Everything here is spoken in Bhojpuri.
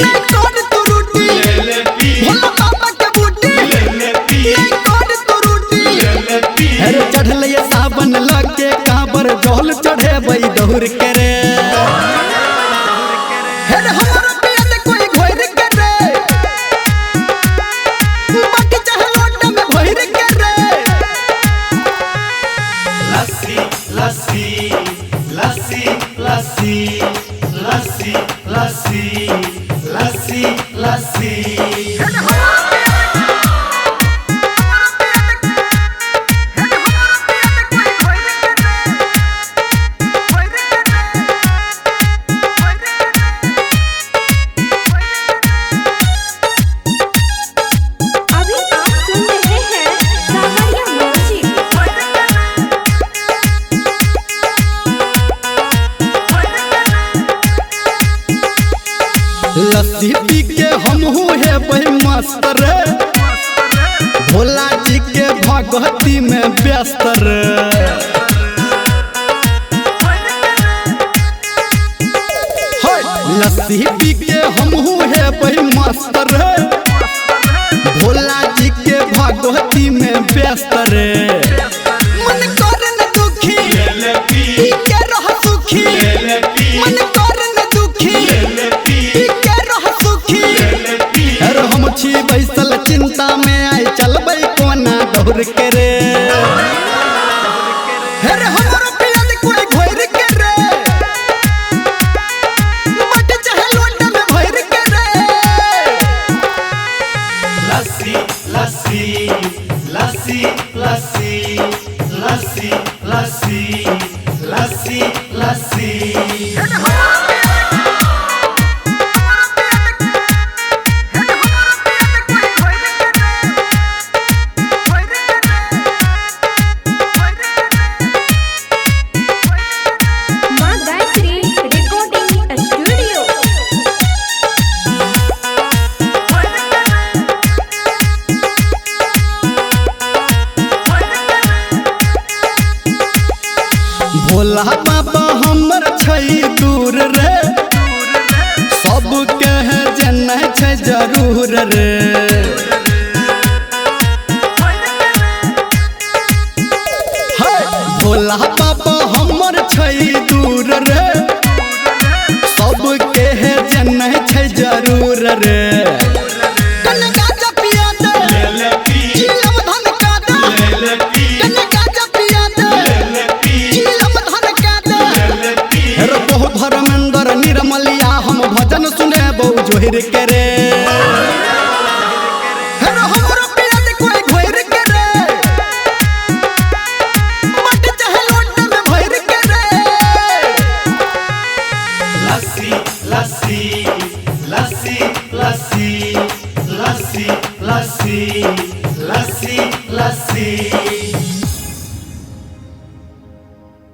नहीं कर तू रोटी ले ले पी भोला बाबा के बूटी ले ले पी नहीं कर तू रोटी ले ले पी अरे चढ़ल ये सावन लगे कांवर जल चढ़े बई दौड़ के रे अरे हमारा पिया कोई घोर के रे बाकी चाहे लोट में भोर के रे लस्सी लस्सी लस्सी लस्सी लस्सी लस्सी लस्सी लस्सी लस्सी पी के हम है बही मस्त रे भोला जी के भगवती में व्यस्त रे लस्सी पी के हम है बही मस्त रे भोला जी के भगवती में व्यस्त रे मन कर न दुखी ले ले पी पी के रह सुखी ले ले पी मन कर न दुखी ले ले पी पी के रह सुखी ले ले पी अरे हम छी बैसल चिंता में आई चलबै कोना दौड़ के रे अरे हमारा पिया कोई घोर के रे बट चाहे लोट में भर के रे लस्सी लस्सी लस्सी लस्सी लस्सी लस्सी लस्सी लस्सी माँ गायत्री रिकॉर्डिंग स्टूडियो। भोला बाबा हमर छै दूर रे सब कहे जेना छै जरूर रे भोला बाबा हमर छै दूर रे सब कहे जेना छै जरूर रे कनका जपिया दे ले ले पी झीलम धन का दे ले ले पी कनका जपिया दे ले ले पी झीलम धन का दे ले ले पी रे बहु धर्मेंद्र निर्मलिया हम भजन सुने बहु जोहिर के रे हेरो हमरो पिया कोई घोर के रे बट चाहे लोट में भर के रे लस्सी लस्सी लस्सी लस्सी लस्सी लस्सी लस्सी लस्सी